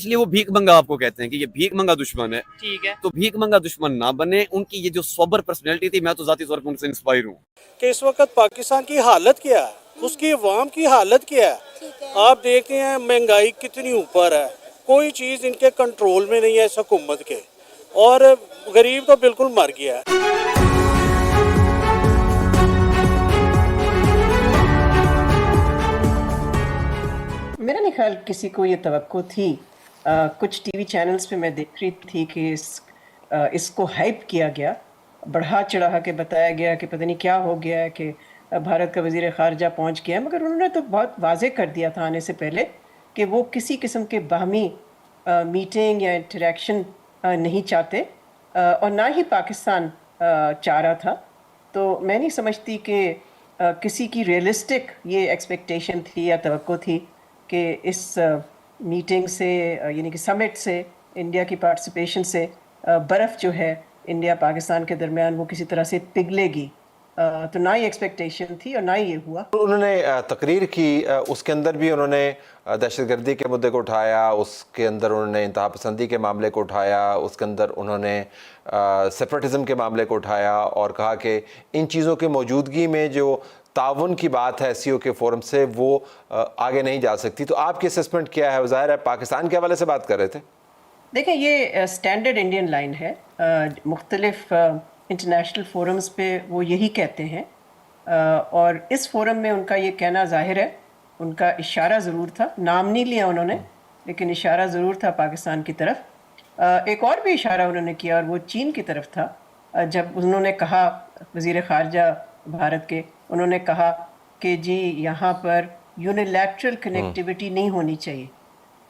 इसलिए वो भीख मंगा आपको कहते हैं कि ये भीख मंगा दुश्मन है। ठीक है। तो भीख मंगा दुश्मन ना बने, उनकी ये जो सोबर पर्सनैलिटी थी, मैं तो जाती तौर पर उनसे इंस्पायर हूँ। कि इस वक्त पाकिस्तान की हालत क्या है, उसकी अवाम की हालत क्या है। आप देखते हैं महंगाई कितनी ऊपर है, कोई चीज़ इनके कंट्रोल में नहीं है इस हुकूमत के, और गरीब तो बिल्कुल मर गया है। मेरा नहीं ख्याल किसी को ये तवक्को थी। कुछ टीवी चैनल्स पे मैं देख रही थी कि इसको हाइप किया गया, बढ़ा चढ़ा के बताया गया कि पता नहीं क्या हो गया है कि भारत का वज़ीर ख़ारजा पहुंच गया है, मगर उन्होंने तो बहुत वाज़े कर दिया था आने से पहले कि वो किसी किस्म के बाहमी मीटिंग या इंटरेक्शन नहीं चाहते, और ना ही पाकिस्तान चाह रहा था। तो मैं नहीं समझती कि किसी की रियलिस्टिक ये एक्सपेक्टेशन थी या तवक्को थी कि इस मीटिंग से यानी कि समिट से, इंडिया की पार्टिसिपेशन से बर्फ़ जो है इंडिया पाकिस्तान के दरमियान वो किसी तरह से पिघलेगी। तो ना ही एक्सपेक्टेशन थी और ना ही ये हुआ। उन्होंने तकरीर की, उसके अंदर भी उन्होंने दहशतगर्दी के मुद्दे को उठाया, उसके अंदर उन्होंने इंतहा पसंदी के मामले को उठाया, उसके अंदर उन्होंने सेपरेटिज़म के मामले को उठाया और कहा कि इन चीज़ों की मौजूदगी में जो ताउन की बात है SCO के फोरम से, वो आगे नहीं जा सकती। तो आपकी असेसमेंट क्या है? ज़ाहिर है पाकिस्तान के हवाले से बात कर रहे थे। देखें, ये स्टैंडर्ड इंडियन लाइन है। मुख्तलिफ इंटरनेशनल फोरम्स पे वो यही कहते हैं, और इस फोरम में उनका ये कहना जाहिर है, उनका इशारा ज़रूर था, नाम नहीं लिया उन्होंने, लेकिन इशारा ज़रूर था पाकिस्तान की तरफ। एक और भी इशारा उन्होंने किया और वो चीन की तरफ था। जब उन्होंने कहा, वज़ीर ख़ारजा भारत के, उन्होंने कहा कि जी यहाँ पर यूनिलैटरल कनेक्टिविटी नहीं होनी चाहिए।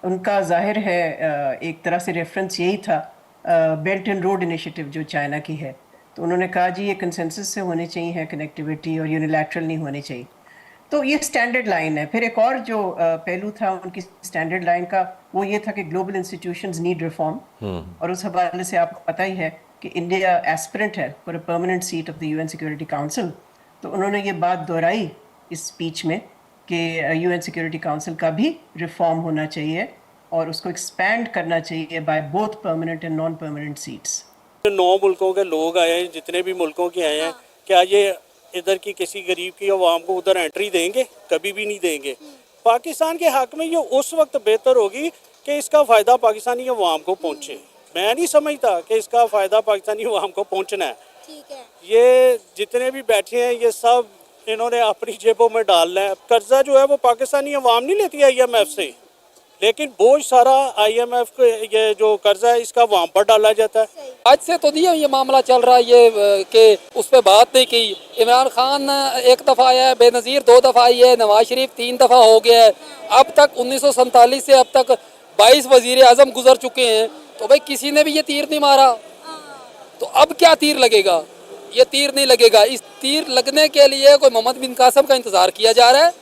उनका जाहिर है एक तरह से रेफरेंस यही था बेल्ट एंड रोड इनिशिएटिव जो चाइना की है। तो उन्होंने कहा जी ये कंसेंसस से होनी चाहिए है कनेक्टिविटी, और यूनिलैटरल नहीं होनी चाहिए। तो ये स्टैंडर्ड लाइन है। फिर एक और जो पहलू था उनकी स्टैंडर्ड लाइन का, वो ये था कि ग्लोबल इंस्टीट्यूशंस नीड रिफॉर्म, और उस हवाले से आपको पता ही है कि इंडिया एस्पिरेंट है for a permanent seat of the UN security council. तो उन्होंने ये बात दोहराई इस स्पीच में कि UN सिक्योरिटी काउंसिल का भी रिफॉर्म होना चाहिए और उसको एक्सपैंड करना चाहिए by both permanent and non permanent seats. 9 मुल्कों के लोग आए हैं, जितने भी मुल्कों के आए हैं, क्या ये इधर की किसी गरीब की आवाम को उधर एंट्री देंगे? कभी भी नहीं देंगे। पाकिस्तान के हक में ये उस वक्त बेहतर होगी कि इसका फ़ायदा पाकिस्तानी अवाम को पहुँचे। मैं नहीं समझता कि इसका फ़ायदा पाकिस्तानी अवाम को पहुँचना है। ये जितने भी बैठे हैं, ये सब इन्होंने अपनी जेबों में डालना है। कर्जा जो है वो पाकिस्तानी अवाम नहीं लेती IMF से, लेकिन बोझ सारा IMF को, ये जो कर्जा है इसका वहाँ पर डाला जाता है। आज से तो नहीं ये मामला चल रहा है ये कि उस पर बात नहीं की। इमरान खान एक दफ़ा आया है, बेनज़ीर 2 दफ़ा आई है, नवाज शरीफ 3 दफ़ा हो गया है। अब तक 1947 से अब तक 22 वज़ीर आज़म गुजर चुके हैं। तो भाई किसी ने भी ये तीर नहीं मारा, तो अब क्या तीर लगेगा? ये तीर नहीं लगेगा। इस तीर लगने के लिए कोई मोहम्मद बिन कासिम का इंतज़ार किया जा रहा है,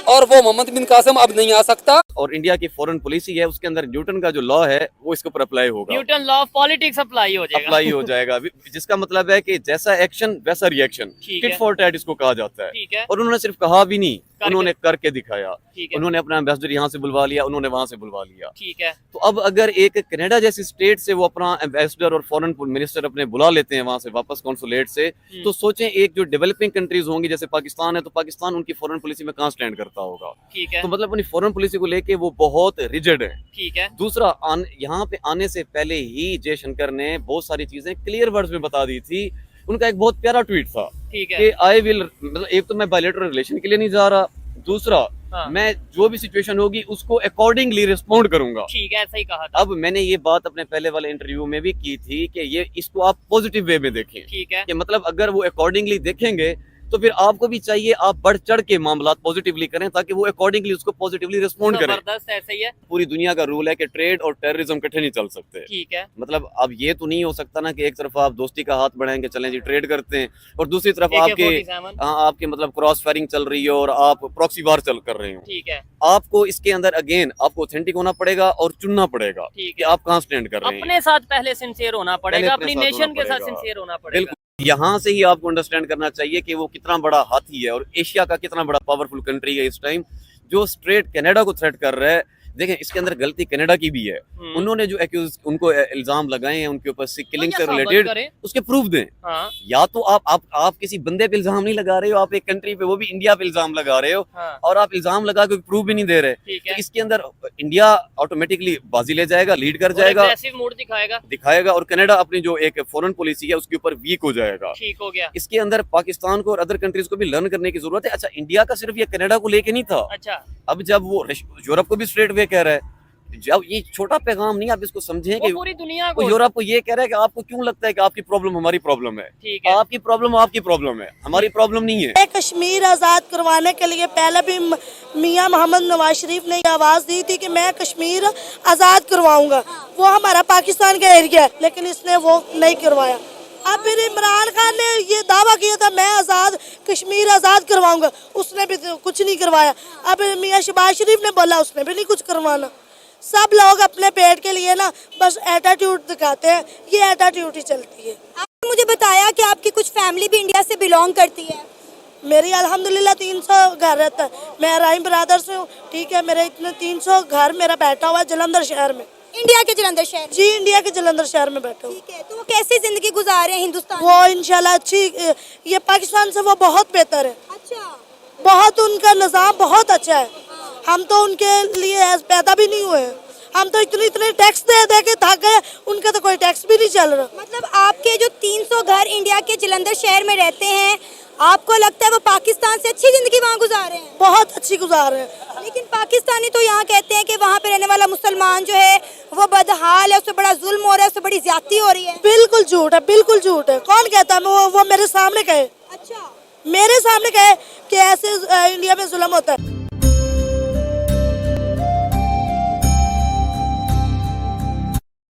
और वो मोहम्मद बिन कासिम अब नहीं आ सकता। और इंडिया की फॉरेन पॉलिसी है, उसके अंदर न्यूटन का जो लॉ है वो इसके ऊपर अप्लाई होगा। Newton law of politics apply हो जाएगा, जिसका मतलब है कि जैसा एक्शन वैसा रिएक्शन, टिट फॉर टैट इसको कहा जाता है। ठीक है। और उन्होंने सिर्फ कहा भी नहीं, उन्होंने करके दिखाया। ठीक है। उन्होंने अपना एम्बेसडर यहाँ से बुलवा लिया, उन्होंने वहां से बुलवा लिया। ठीक है। तो अब अगर एक कनाडा जैसी स्टेट से वो अपना एम्बेसडर और फॉरेन मिनिस्टर अपने बुला लेते हैं वहां से वापस कॉन्सुलेट से, तो सोचें एक जो डेवलपिंग कंट्रीज होंगी जैसे पाकिस्तान है, तो पाकिस्तान उनकी फॉरेन पॉलिसी में कहाँ स्टैंड करता होगा। ठीक है। तो मतलब अपनी फॉरेन पॉलिसी को लेके वो बहुत रिजिड है। ठीक है। दूसरा, यहाँ पे आने से पहले ही जयशंकर ने बहुत सारी चीजें क्लियर वर्ड्स में बता दी थी। उनका एक बहुत प्यारा ट्वीट था कि आई विल, मतलब एक तो मैं बायलैटरल रिलेशन के लिए नहीं जा रहा, दूसरा मैं जो भी सिचुएशन होगी उसको अकॉर्डिंगली रिस्पॉन्ड करूंगा। ठीक है, ऐसा ही कहा था। अब मैंने ये बात अपने पहले वाले इंटरव्यू में भी की थी कि ये इसको आप पॉजिटिव वे में देखें। ठीक है। कि मतलब अगर वो अकॉर्डिंगली देखेंगे तो फिर आपको भी चाहिए आप बढ़ चढ़ के मामला पॉजिटिवली करें, ताकि वो अकॉर्डिंगली उसको पॉजिटिवली रिस्पॉन्ड करें। जबरदस्त, ऐसा ही है। पूरी दुनिया का रूल है कि ट्रेड और टेररिज्म इकट्ठे नहीं चल सकते। ठीक है। मतलब अब ये तो नहीं हो सकता ना कि एक तरफ आप दोस्ती का हाथ बढ़ाएंगे, चलें जी ट्रेड करते हैं, और दूसरी तरफ आपके मतलब क्रॉस फायरिंग चल रही है और आप प्रॉक्सी वार चल कर रहे हो। ठीक है। आपको इसके अंदर अगेन आपको ऑथेंटिक होना पड़ेगा और चुनना पड़ेगा कि आप कहाँ स्टैंड कर रहे हैं। अपने साथ पहले सिंसियर होना पड़ेगा, अपनी नेशन के साथ सिंसियर होना पड़ेगा। यहाँ से ही आपको अंडरस्टैंड करना चाहिए कि वो कितना बड़ा हाथी है और एशिया का कितना बड़ा पावरफुल कंट्री है इस टाइम, जो स्ट्रेट कनाडा को थ्रेट कर रहा है, देखें इसके अंदर गलती कनाडा की भी है। उन्होंने जो एक्यूज उनको इल्जाम लगाए हैं उनके ऊपर किलिंग से रिलेटेड, उसके प्रूफ दें। हाँ। या तो आप किसी बंदे पे इल्जाम नहीं लगा रहे हो, आप एक कंट्री पे, वो भी इंडिया पे इल्जाम लगा रहे हो। हाँ। और आप इल्जाम लगा के प्रूफ भी नहीं दे रहे। तो इसके अंदर इंडिया ऑटोमेटिकली बाजी ले जाएगा, लीड कर जाएगा, एग्रेसिव मूड दिखाएगा और कनाडा अपनी जो एक फॉरेन पॉलिसी है उसके ऊपर वीक हो जाएगा। ठीक हो गया। इसके अंदर पाकिस्तान को और अदर कंट्रीज को भी लर्न करने की जरूरत है। अच्छा, इंडिया का सिर्फ ये कनाडा को लेके नहीं था। अच्छा, अब जब वो यूरोप को भी स्ट्रेट वे कह रहा है, जब ये छोटा पैगाम नहीं, आप इसको समझें कि पूरी दुनिया को यूरोप को ये कह रहा है कि आपको क्यों लगता है कि आपकी प्रॉब्लम हमारी प्रॉब्लम है। ठीक है। आपकी प्रॉब्लम है, हमारी प्रॉब्लम नहीं है। कश्मीर आज़ाद करवाने के लिए पहले भी मियां मोहम्मद नवाज शरीफ ने आवाज़ दी थी कि मैं कश्मीर आज़ाद करवाऊंगा, वो हमारा पाकिस्तान का एरिया है, लेकिन इसने वो नहीं करवाया। अब फिर इमरान खान ने ये दावा किया था मैं कश्मीर आज़ाद करवाऊंगा, उसने भी कुछ नहीं करवाया। अब मियां शहबाज शरीफ ने बोला, उसने भी नहीं कुछ करवाना। सब लोग अपने पेट के लिए ना बस एटीट्यूड दिखाते हैं, ये एटीट्यूड ही चलती है। आपने मुझे बताया कि आपकी कुछ फैमिली भी इंडिया से बिलोंग करती है। मेरी अल्हम्दुलिल्लाह 300 घर रहता है, मैं राइम ब्रदर से हूँ, ठीक है। मेरे इतने 300 घर मेरा बैठा हुआ है जलंधर शहर में। इंडिया के जलंधर शहर? जी, इंडिया के जलंधर शहर में बैठा हूँ। ठीक है, तो वो कैसी जिंदगी गुजार रहे हैं हिंदुस्तान? वो इंशाल्लाह अच्छी, ये पाकिस्तान से वो बहुत बेहतर है। अच्छा, बहुत, उनका निज़ाम बहुत अच्छा है। हम तो उनके लिए पैदा भी नहीं हुए हैं, हम तो इतने टैक्स दे दे के थक गए, उनका तो कोई टैक्स भी नहीं चल रहा। मतलब आपके जो 300 घर इंडिया के जलंधर शहर में रहते हैं, आपको लगता है वो पाकिस्तान से अच्छी जिंदगी वहाँ गुजार रहे हैं? बहुत अच्छी गुजार रहे हैं। लेकिन पाकिस्तानी तो यहाँ कहते हैं कि वहाँ पे रहने वाला मुसलमान जो है वो बदहाल है, उससे बड़ा जुल्म हो रहा है, उससे बड़ी ज्यादती हो रही है। बिल्कुल झूठ है, बिल्कुल झूठ है। कौन कहता है? वो मेरे सामने कहे। अच्छा, मेरे सामने कहे कि ऐसे इंडिया में जुल्म होता है।